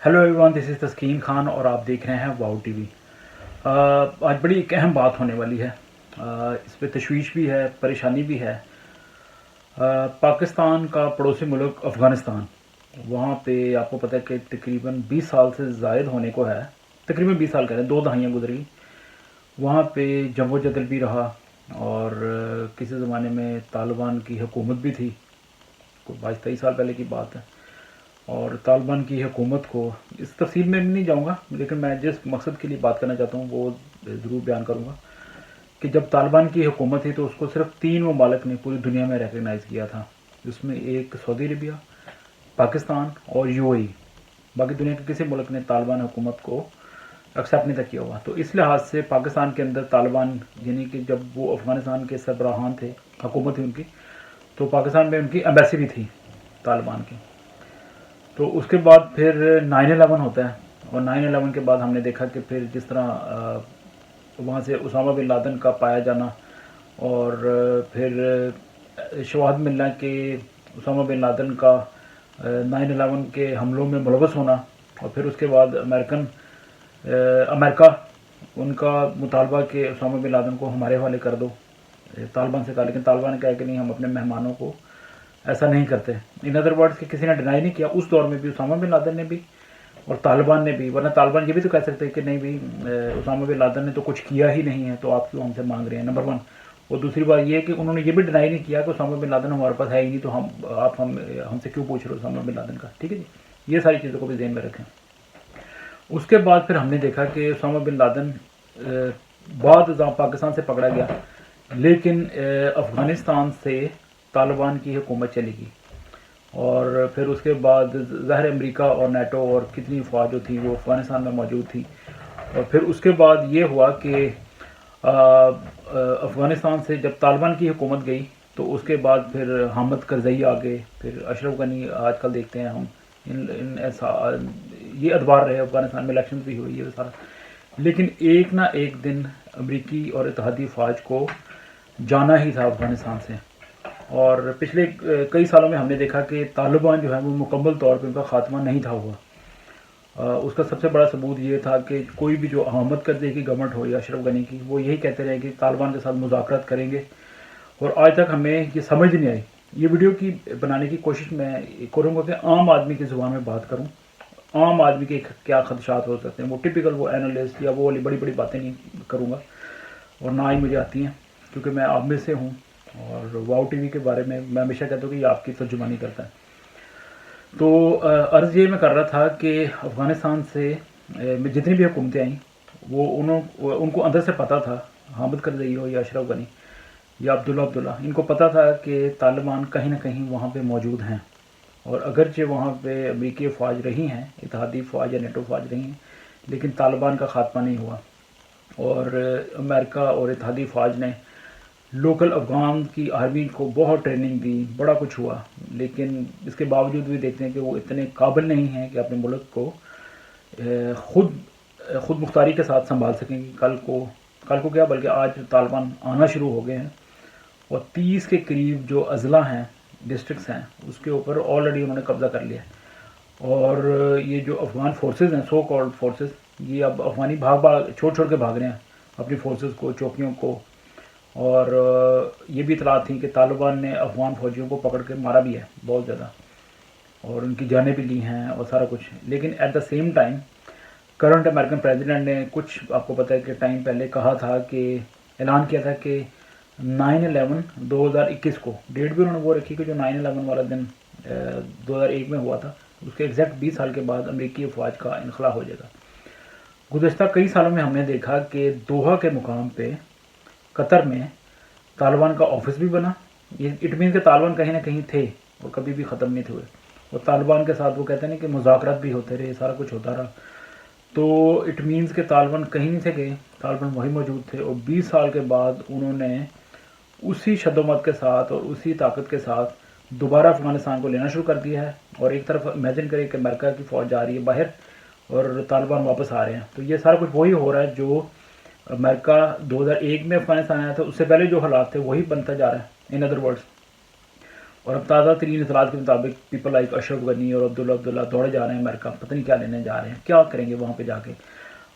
Hello everyone, this is Taskeen Khan और आप देख रहे हैं वाओ टीवी। आज बड़ी एक अहम बात होने वाली है। इस पे तशवीश भी है, परेशानी भी है। पाकिस्तान का पड़ोसी मुल्क अफ़गानिस्तान, वहाँ पे आपको पता है कि तकरीबन 20 साल से ज़ायद होने को है। तकरीबन 20 साल कह रहे हैं, 2 दहाइयाँ गुजरी। वहाँ पे जंगो जदल भी रहा और किसी ज़माने में तालिबान की हुकूमत भी थी। कोई 22-23 साल पहले की बात है। और तालिबान की हुकूमत को इस तफसील में भी नहीं जाऊंगा, लेकिन मैं जिस मकसद के लिए बात करना चाहता हूँ वो ज़रूर बयान करूँगा कि जब तालिबान की हुकूमत थी तो उसको सिर्फ 3 ममालिक ने पूरी दुनिया में रिकगनाइज़ किया था, जिसमें एक सऊदी अरबिया, पाकिस्तान और यूएई। बाकी दुनिया के किसी मुल्क ने तालिबान हुकूमत को एक्सेप्ट नहीं था किया हुआ। तो इस लिहाज से पाकिस्तान के अंदर तालिबान, यानी कि जब वो अफ़गानिस्तान के सरबराहान थे, हुकूमत थी उनकी, तो पाकिस्तान में उनकी एम्बेसी भी थी तालिबान की। तो उसके बाद फिर 9/11 होता है और 9/11 के बाद हमने देखा कि फिर जिस तरह वहाँ से उसामा बिन लादेन का पाया जाना और फिर शवाहद मिलना कि उसामा बिन लादेन का 9/11 के हमलों में मुलव्वस होना, और फिर उसके बाद अमेरिका उनका मुतालबा कि उसामा बिन लादेन को हमारे हवाले कर दो, तालिबान से कहा, लेकिन तालिबान ने कहा कि नहीं, हम अपने मेहमानों को ऐसा नहीं करते। इन अदर वर्ड्स कि किसी ने डिनाई नहीं किया उस दौर में भी, उसामा बिन लादेन ने भी और तालिबान ने भी। वरना तालिबान ये भी तो कह सकते हैं कि नहीं भाई, उसामा बिन लादेन ने तो कुछ किया ही नहीं है, तो आप क्यों हमसे मांग रहे हैं, नंबर 1। और दूसरी बात ये है कि उन्होंने ये भी डिनाई नहीं किया कि उसामा बिन लादेन हमारे पास है ही नहीं, तो हमसे क्यों पूछ रहे हो उसामा बिन लादेन का। ठीक है जी, ये सारी चीज़ों को भी ध्यान में रखें। उसके बाद फिर हमने देखा कि उसामा बिन लादेन बाद पाकिस्तान से पकड़ा गया, लेकिन अफ़गानिस्तान से तालिबान की हुकूमत चलेगी। और फिर उसके बाद ज़ाहिर अमेरिका और नेटो और कितनी अफवाह जो थी वो अफ़गानिस्तान में मौजूद थी। और फिर उसके बाद ये हुआ कि अफ़गानिस्तान से जब तालिबान की हुकूमत गई तो उसके बाद फिर हामिद करज़ई आ गए, फिर अशरफ गनी आजकल देखते हैं हम, इन ऐसा ये अदवार रहे अफ़गानिस्तान में, इलेक्शन भी हुई है सारा। लेकिन एक ना एक दिन अमरीकी और इत्तेहादी फ़ौज को जाना ही था अफ़गानिस्तान से। और पिछले कई सालों में हमने देखा कि तालिबान जो है वो मुकम्मल तौर पर उनका ख़ात्मा नहीं था हुआ। उसका सबसे बड़ा सबूत ये था कि कोई भी जो हामिद करज़ई की गवर्नमेंट हो या अशरफ गनी की, वो यही कहते रहे कि तालिबान के साथ मुज़ाकरात करेंगे, और आज तक हमें ये समझ नहीं आई। ये वीडियो की बनाने की कोशिश मैं करूँगा कि आम आदमी की ज़ुबान में बात करूँ, आम आदमी के क्या खदशात हो सकते हैं। वो टिपिकल वो एनालिस्ट या वो वाली बड़ी बड़ी बातें नहीं करूँगा, और ना ही मुझे आती हैं, क्योंकि मैं आप में से हूँ। और वाओ टीवी के बारे में मैं हमेशा कहता हूँ कि ये आपकी तर्जुमानी करता है। तो अर्ज़ ये मैं कर रहा था कि अफ़गानिस्तान से जितनी भी हुकूमतें आईं, वो उनको अंदर से पता था, हामिद करज़ई हो या अशरफ गनी या अब्दुल्ला, इनको पता था कि तालिबान कहीं ना कहीं वहाँ पे मौजूद हैं। और अगरचे वहाँ पे अमरीकी फ़ौज रही हैं, इत्तेहादी फ़ौज या नेटो फ़ौज रही हैं, लेकिन तालिबान का ख़ात्मा नहीं हुआ। और अमेरिका और इत्तेहादी फ़ौज ने लोकल अफ़गान की आर्मी को बहुत ट्रेनिंग दी, बड़ा कुछ हुआ, लेकिन इसके बावजूद भी देखते हैं कि वो इतने काबिल नहीं हैं कि अपने मुल्क को खुद मुख्तारी के साथ संभाल सकेंगे। कल को क्या, बल्कि आज तालिबान आना शुरू हो गए हैं, और 30 के करीब जो अजला हैं, डिस्ट्रिक्ट्स हैं, उसके ऊपर ऑलरेडी उन्होंने कब्ज़ा कर लिया है। और ये जो अफ़गान फोर्सेस हैं, सो कॉल्ड फोर्सेस, ये अब अफ़गानी छोड़ के भाग रहे हैं अपनी फोर्सेस को, चौकियों को। और ये भी इतलात थी कि तालिबान ने अफ़गान फ़ौजियों को पकड़ के मारा भी है बहुत ज़्यादा, और उनकी जानें भी ली हैं और सारा कुछ। लेकिन at the same time current American president ने कुछ, आपको पता है कि टाइम पहले कहा था कि ऐलान किया था कि 9/11 2021 को, डेट भी उन्होंने वो रखी कि जो 9/11 वाला दिन 2001 में हुआ था, उसके एग्जैक्ट 20 साल के बाद अमरीकी अफवाज का इनखला हो जाएगा। गुज़श्ता कई सालों में हमने देखा कि दोहा के मुकाम पे कतर में तालिबान का ऑफिस भी बना। ये इट मीन के तालिबान कहीं ना कहीं थे और कभी भी ख़त्म नहीं हुए, और तालिबान के साथ वो कहते हैं ना कि मुज़ाकरात भी होते रहे, सारा कुछ होता रहा। तो इट मीन्स के तालिबान कहीं नहीं थे गए, तालिबान वही मौजूद थे। और 20 साल के बाद उन्होंने उसी शद्दोमत के साथ और उसी ताकत के साथ दोबारा अफ़गानिस्तान को लेना शुरू कर दिया है। और एक तरफ इमेजिन करें कि अमेरिका की फ़ौज जा रही है बाहर और तालिबान वापस आ रहे हैं, तो ये सारा कुछ वही हो रहा है जो अमेरिका 2001 में अफ़गानिस्तान आया था, उससे पहले जो हालात थे वही बनता जा रहा है, इन अदर वर्ड्स। اور اب تازہ ترین اطلاعات کے مطابق پیپل لائک اشرف غنی اور عبداللہ دوڑے جا رہے ہیں امریکہ، پتہ نہیں کیا لینے جا رہے ہیں، کیا کریں گے وہاں پہ جا کے.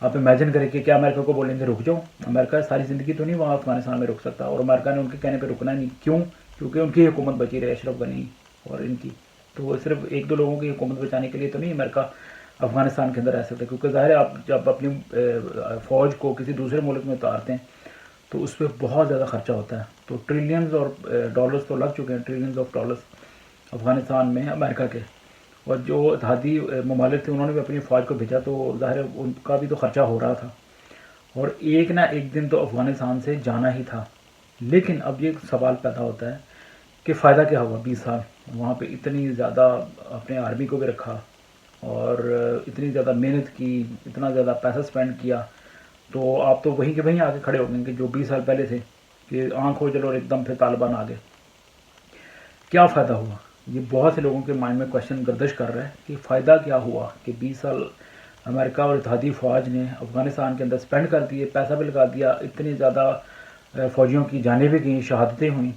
آپ امیجن کریں کہ کیا امریکہ کو بولیں گے رک جاؤ، امریکہ ساری زندگی تو نہیں وہاں افغانستان میں رک سکتا، اور امریکہ نے ان کے کہنے پہ رکنا نہیں. کیوں؟ کیونکہ ان کی حکومت بچی رہے، اشرف غنی اور ان کی. تو وہ صرف ایک دو لوگوں کی حکومت بچانے کے لیے تو نہیں امریکہ افغانستان کے اندر رہ سکتا، کیونکہ ظاہر ہے آپ جب اپنی فوج کو کسی دوسرے ملک میں اتارتے ہیں تو اس پہ بہت زیادہ خرچہ ہوتا ہے. تو ٹریلینز اور ڈالرز تو لگ چکے ہیں، ٹریلینز آف ڈالرز افغانستان میں امریکہ کے. اور جو اتحادی ممالک تھے انہوں نے بھی اپنی فوج کو بھیجا، تو ظاہر ہے ان کا بھی تو خرچہ ہو رہا تھا، اور ایک نہ ایک دن تو افغانستان سے جانا ہی تھا. لیکن اب یہ سوال پیدا ہوتا ہے کہ فائدہ کیا ہوا 20 سال وہاں پہ اتنی زیادہ اپنے آرمی کو بھی رکھا اور اتنی زیادہ محنت کی، اتنا زیادہ پیسہ سپینڈ کیا، تو آپ تو وہیں کے وہیں آگے کھڑے ہو گئے کہ جو 20 سال پہلے تھے کہ آنکھ ہو چلو اور ایک دم پھر طالبان آ گئے. کیا فائدہ ہوا؟ یہ بہت سے لوگوں کے مائنڈ میں کوشچن گردش کر رہا ہے کہ فائدہ کیا ہوا کہ 20 سال امریکہ اور اتحادی فوج نے افغانستان کے اندر سپینڈ کر دیے، پیسہ بھی لگا دیا، اتنی زیادہ فوجیوں کی جانیں بھی گئیں، شہادتیں ہوئیں،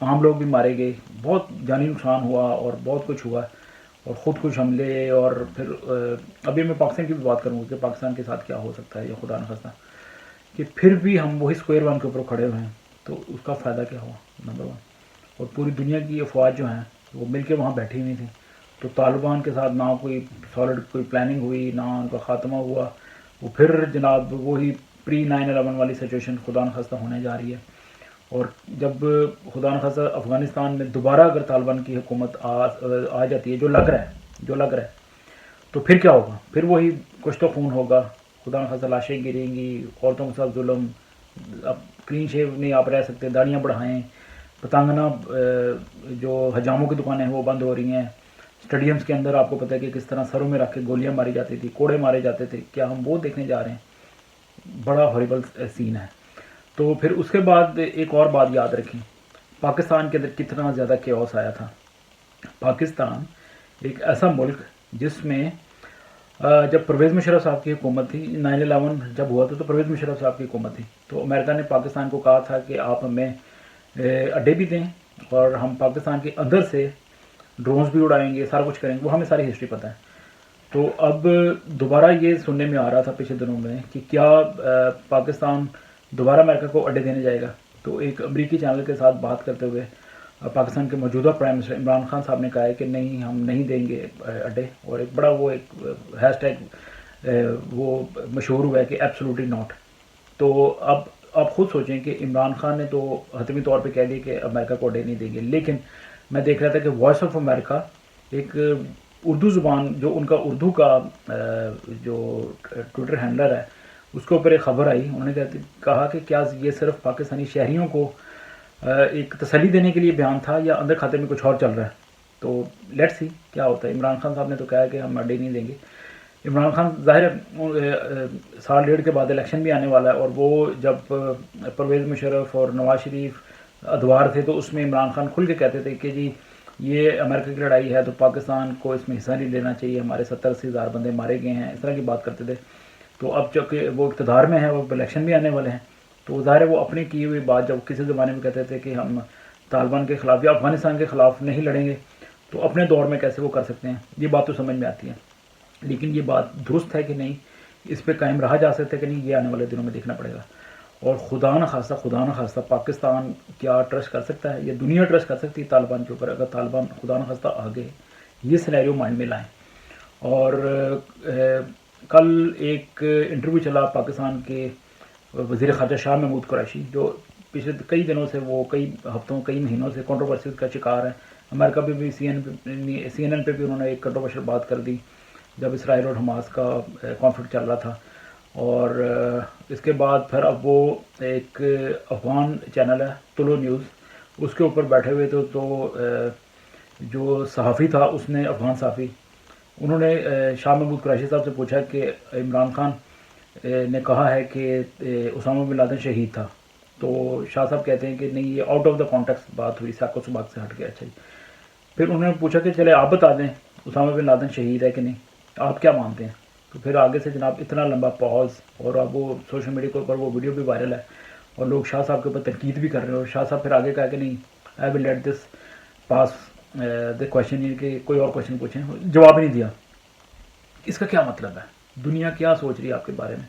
عام لوگ بھی مارے گئے، بہت جانی نقصان ہوا اور بہت کچھ ہوا، اور خود کش حملے. اور پھر ابھی میں پاکستان کی بھی بات کروں گا کہ پاکستان کے ساتھ کیا ہو سکتا ہے، یا خدا نخواستہ کہ پھر بھی ہم وہی اسکوائر ون کے اوپر کھڑے ہوئے ہیں. تو اس کا فائدہ کیا ہوا نمبر ون. اور پوری دنیا کی افواج جو ہیں وہ مل کے وہاں بیٹھی ہوئی تھیں، تو طالبان کے ساتھ نہ کوئی سالڈ کوئی پلاننگ ہوئی، نہ ان کا خاتمہ ہوا. وہ پھر جناب وہی پری 9/11 والی سچویشن خدا نخواستہ ہونے جا رہی ہے. اور جب خدا نخواستہ افغانستان میں دوبارہ اگر طالبان کی حکومت آ جاتی ہے، جو لگ رہا ہے تو پھر کیا ہوگا؟ پھر وہی کچھ تو خون ہوگا، خدا نخواستہ لاشیں گریں گی، عورتوں کے ساتھ ظلم. اب کلین شیو نہیں آپ رہ سکتے، داڑیاں بڑھائیں، پتنگنا جو حجاموں کی دکانیں ہیں وہ بند ہو رہی ہیں. اسٹیڈیمز کے اندر آپ کو پتہ ہے کہ کس طرح سروں میں رکھ کے گولیاں ماری جاتی تھی، کوڑے مارے جاتے تھے. کیا ہم وہ دیکھنے جا رہے ہیں؟ بڑا ہاریبل سین ہے. تو پھر اس کے بعد ایک اور بات یاد رکھیں، پاکستان کے اندر کتنا زیادہ کیوس آیا تھا. پاکستان ایک ایسا ملک جس میں جب پرویز مشرف صاحب کی حکومت تھی، 9/11 جب ہوا تھا تو پرویز مشرف صاحب کی حکومت تھی، تو امریکہ نے پاکستان کو کہا تھا کہ آپ ہمیں اڈے بھی دیں اور ہم پاکستان کے اندر سے ڈرونز بھی اڑائیں گے، سارا کچھ کریں گے. وہ ہمیں ساری ہسٹری پتہ ہے. تو اب دوبارہ یہ سننے میں آ رہا تھا پچھلے دنوں میں کہ کیا پاکستان دوبارہ امریکہ کو اڈے دینے جائے گا. تو ایک امریکی چینل کے ساتھ بات کرتے ہوئے پاکستان کے موجودہ پرائم منسٹر عمران خان صاحب نے کہا ہے کہ نہیں، ہم نہیں دیں گے اڈے. اور ایک بڑا وہ ایک ہیش ٹیگ وہ مشہور ہوا ہے کہ ایبسولوٹلی ناٹ. تو اب آپ خود سوچیں کہ عمران خان نے تو حتمی طور پہ کہہ دیا کہ امریکہ کو اڈے نہیں دیں گے، لیکن میں دیکھ رہا تھا کہ وائس آف امریکہ ایک اردو زبان جو ان کا اردو کا جو ٹویٹر ہینڈلر ہے اس کے اوپر ایک خبر آئی. انہوں نے کہا کہ کیا یہ صرف پاکستانی شہریوں کو ایک تسلی دینے کے لیے بیان تھا یا اندر کھاتے میں کچھ اور چل رہا ہے. تو لیٹس سی کیا ہوتا ہے. عمران خان صاحب نے تو کہا کہ ہم اڈے نہیں دیں گے. عمران خان ظاہر ہے سال ڈیڑھ کے بعد الیکشن بھی آنے والا ہے، اور وہ جب پرویز مشرف اور نواز شریف ادوار تھے تو اس میں عمران خان کھل کے کہتے تھے کہ جی یہ امریکہ کی لڑائی ہے تو پاکستان کو اس میں حصہ نہیں لینا چاہیے، ہمارے 70-80 ہزار بندے مارے گئے ہیں، اس طرح کی بات کرتے تھے. تو اب چونکہ وہ اقتدار میں ہیں، وہ الیکشن بھی آنے والے ہیں، تو ظاہر ہے وہ اپنی کی ہوئی بات جب کسی زمانے میں کہتے تھے کہ ہم طالبان کے خلاف یا افغانستان کے خلاف نہیں لڑیں گے، تو اپنے دور میں کیسے وہ کر سکتے ہیں. یہ بات تو سمجھ میں آتی ہے، لیکن یہ بات درست ہے کہ نہیں، اس پہ قائم رہا جا سکتا ہے کہ نہیں، یہ آنے والے دنوں میں دیکھنا پڑے گا. اور خدا نہ خواستہ پاکستان کیا ٹرسٹ کر سکتا ہے یا دنیا ٹرسٹ کر سکتی ہے طالبان کے اوپر؟ اگر طالبان خدا نہ خواستہ آگے یہ سینیریو مائنڈ میں لائیں. اور کل ایک انٹرویو چلا پاکستان کے وزیر خارجہ شاہ محمود قریشی، جو پچھلے کئی دنوں سے وہ کئی ہفتوں کئی مہینوں سے کنٹروورسی کا شکار ہے. امریکہ پہ بھی سی این این پہ بھی انہوں نے ایک کنٹروورشل بات کر دی جب اسرائیل اور حماس کا کانفلکٹ چل رہا تھا. اور اس کے بعد پھر اب وہ ایک افغان چینل ہے طلوع نیوز، اس کے اوپر بیٹھے ہوئے تھے. تو جو صحافی تھا اس نے، افغان صحافی، انہوں نے شاہ محمود قریشی صاحب سے پوچھا کہ عمران خان نے کہا ہے کہ اسامہ بن لادن شہید تھا. تو شاہ صاحب کہتے ہیں کہ نہیں، یہ آؤٹ آف دا کانٹیکسٹ بات ہوئی، ساق و سباق سے ہٹ گیا. اچھا جی. پھر انہوں نے پوچھا کہ چلے آپ بتا دیں اسامہ بن لادن شہید ہے کہ نہیں، آپ کیا مانتے ہیں؟ تو پھر آگے سے جناب اتنا لمبا پاز، اور اب وہ سوشل میڈیا کے اوپر وہ ویڈیو بھی وائرل ہے اور لوگ شاہ صاحب کے اوپر تنقید بھی کر رہے ہیں. اور شاہ صاحب پھر آگے کہا کہ نہیں، I will let this pass the question, ये कि कोई और क्वेश्चन पूछें, जवाब ही नहीं दिया। इसका क्या मतलब है? दुनिया क्या सोच रही है आपके बारे में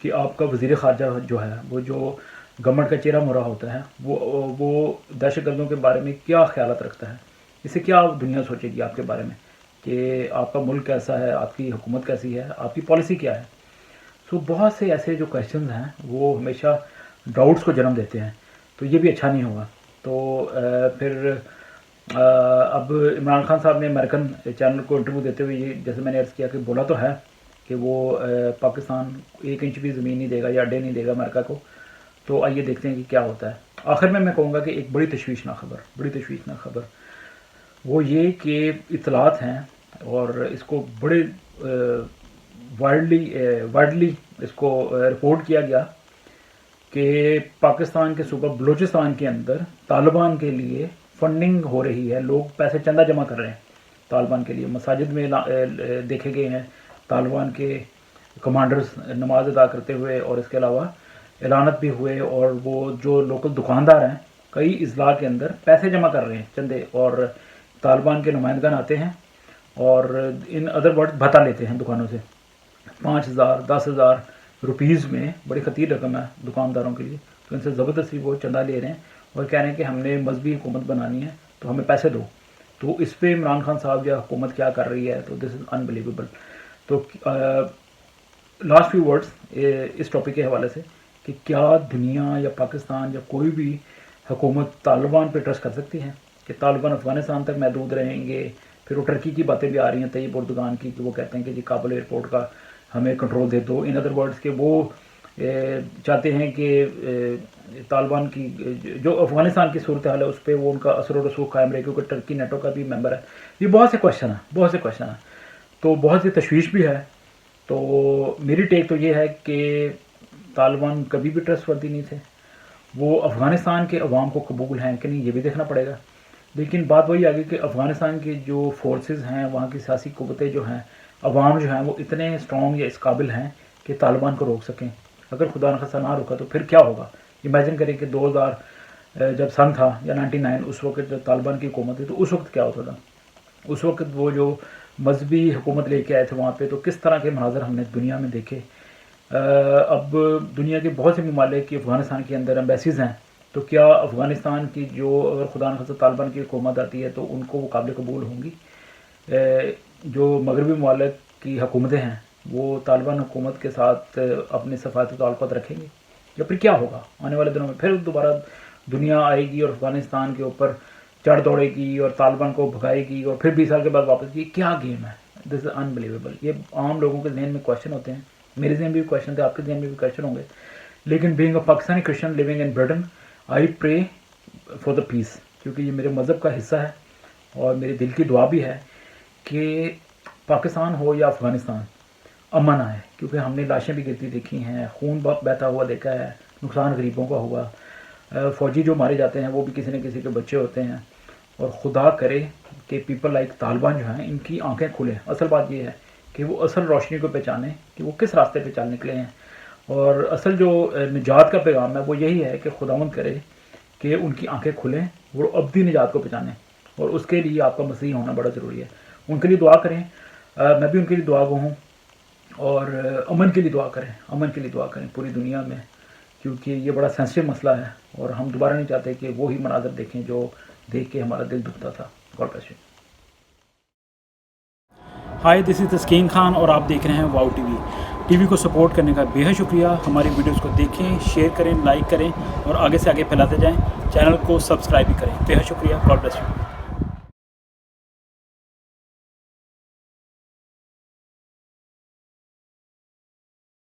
कि आपका वज़ीर ख़ारजा जो है, वो जो गवर्नमेंट का चेहरा मोहरा होता है, वो दहशतगर्दों के बारे में क्या ख्यालात रखता है? इससे क्या दुनिया सोचेगी आपके बारे में कि आपका मुल्क कैसा है, आपकी हुकूमत कैसी है, आपकी पॉलिसी क्या है? सो बहुत से ऐसे जो क्वेश्चन हैं वो हमेशा डाउट्स को जन्म देते हैं, तो ये भी अच्छा नहीं होगा। तो फिर अब इमरान खान साहब ने अमेरिकन चैनल को इंटरव्यू देते हुए ये, जैसे मैंने अर्ज़ किया, कि बोला तो है कि वो पाकिस्तान 1 इंच भी ज़मीन नहीं देगा या अड्डे नहीं देगा अमेरिका को। तो आइए देखते हैं कि क्या होता है। आखिर में मैं कहूँगा कि एक बड़ी तशवीशनाक खबर वो ये कि इतलात हैं, और इसको बड़े वाइडली इसको रिपोर्ट किया गया कि पाकिस्तान के सूबा बलूचिस्तान के अंदर तालिबान के लिए फंडिंग हो रही है, लोग पैसे चंदा जमा कर रहे हैं तालिबान के लिए। मसाजिद में देखे गए हैं तालिबान के कमांडर्स नमाज अदा करते हुए, और इसके अलावा एलानत भी हुए, और वो जो लोकल दुकानदार हैं कई अजला के अंदर पैसे जमा कर रहे हैं चंदे, और तालिबान के नुमाइंदगान आते हैं और इन अदर वर्ड भत्ता लेते हैं दुकानों से 5,000 10,000 रुपीज़ में। बड़ी खतीर रकम है दुकानदारों के लिए। तो इनसे ज़बरदस्ती वो चंदा ले रहे हैं और कह रहे हैं कि हमने मजहबी हुकूमत बनानी है तो हमें पैसे दो। तो इस पर इमरान खान साहब या हुकूमत क्या कर रही है, तो दिस इज़ अनबिलीवेबल। तो लास्ट फ्यू वर्ड्स इस टॉपिक के हवाले से कि क्या दुनिया या पाकिस्तान या कोई भी हुकूमत तालिबान पे ट्रस्ट कर सकती है कि तालिबान अफ़गानिस्तान तक महदूद रहेंगे? फिर वो टर्की की बातें भी आ रही हैं, तैयब उर्दुगान की, कि वो कहते हैं कि जी काबुल एयरपोर्ट का हमें कंट्रोल दे दो। इन अदर वर्ड्स के वो चाहते हैं कि तालिबान की जो अफ़गानिस्तान की सूरत हाल है उस पर वो उनका असर और रसूख कायम रहे, क्योंकि टर्की नेटो का भी मेंबर है। ये बहुत से क्वेश्चन हैं, तो बहुत सी तशवीश भी है। तो मेरी टेक तो ये है कि तालिबान कभी भी ट्रस्टवर्दी नहीं थे। वो अफ़गानिस्तान के अवाम को कबूल हैं कि नहीं, ये भी देखना पड़ेगा। लेकिन बात वही आ गई कि अफ़गानिस्तान की जो फोर्सेस हैं, वहाँ की सियासी कुव्वतें जो हैं, अवाम जो हैं, वो इतने स्ट्रॉन्ग या इस काबिल हैं कि तालिबान को रोक सकें। अगर खुदा न खास्ता ना रोका तो फिर क्या होगा? इमेजिन करें कि 2000 जब सन था या 99 उस वक्त जब तालिबान की हुकूमत थी, तो उस वक्त क्या होता था? उस वक्त वो जो मजहबी हुकूमत लेके आए थे वहाँ पे, तो किस तरह के मनाजर हमने दुनिया में देखे। अब दुनिया के बहुत से ममालिक की अफ़गानिस्तान के अंदर एम्बेसीज़ हैं, तो क्या अफ़गानिस्तान की जो अगर खुदा न खास्ता तालिबान की हुकूमत आती है तो उनको वो काबिल कबूल होंगी? जो मगरबी ममालिक की हुकूमतें हैं वो तालिबान हुकूमत के साथ अपने सफ़ारती ताल्लुकात रखेंगे, या फिर क्या होगा आने वाले दिनों में? फिर दोबारा दुनिया आएगी और अफ़गानिस्तान के ऊपर चढ़ दौड़ेगी और तालिबान को भगाएगी और फिर 20 साल के बाद वापस की। क्या गेम है? This is unbelievable. ये आम लोगों के जहन में क्वेश्चन होते हैं, मेरे जहन में भी क्वेश्चन थे, आपके जहन में भी क्वेश्चन होंगे। लेकिन being a Pakistani Christian living in Britain, I pray for the peace, क्योंकि ये मेरे मज़हब का हिस्सा है और मेरे दिल की दुआ भी है कि पाकिस्तान हो या अफ़गानिस्तान अमन आए, क्योंकि हमने लाशें भी गिरती देखी हैं, खून बहता हुआ देखा है, नुकसान गरीबों का हुआ। फ़ौजी जो मारे जाते हैं वो भी किसी न किसी के बच्चे होते हैं, और खुदा करे कि पीपल लाइक तालिबान जो हैं इनकी आंखें खुलें। असल बात ये है कि वो असल रोशनी को पहचानें कि वो किस रास्ते पे चल निकले हैं, और असल जो निजात का पैगाम है वो यही है कि खुदावंद करे कि उनकी आंखें खुलें, वो अब्दी निजात को पहचानें, और उसके लिए आपका मसीह होना बड़ा ज़रूरी है। उनके लिए दुआ करें, मैं भी उनके लिए दुआ गो हूँ, और अमन के लिए दुआ करें पूरी दुनिया में, क्योंकि ये बड़ा सेंसिटिव मसला है और हम दोबारा नहीं चाहते कि वो ही मनाजर देखें जो देख के हमारा दिल दुखता था। God bless you. Hi, this is Taskeen Khan और आप देख रहे हैं वाओ टीवी को सपोर्ट करने का बेहद शुक्रिया। हमारी वीडियोस को देखें, शेयर करें, लाइक करें और आगे से आगे फैलाते जाएं। चैनल को सब्सक्राइब भी करें। बेहद शुक्रिया। God bless you.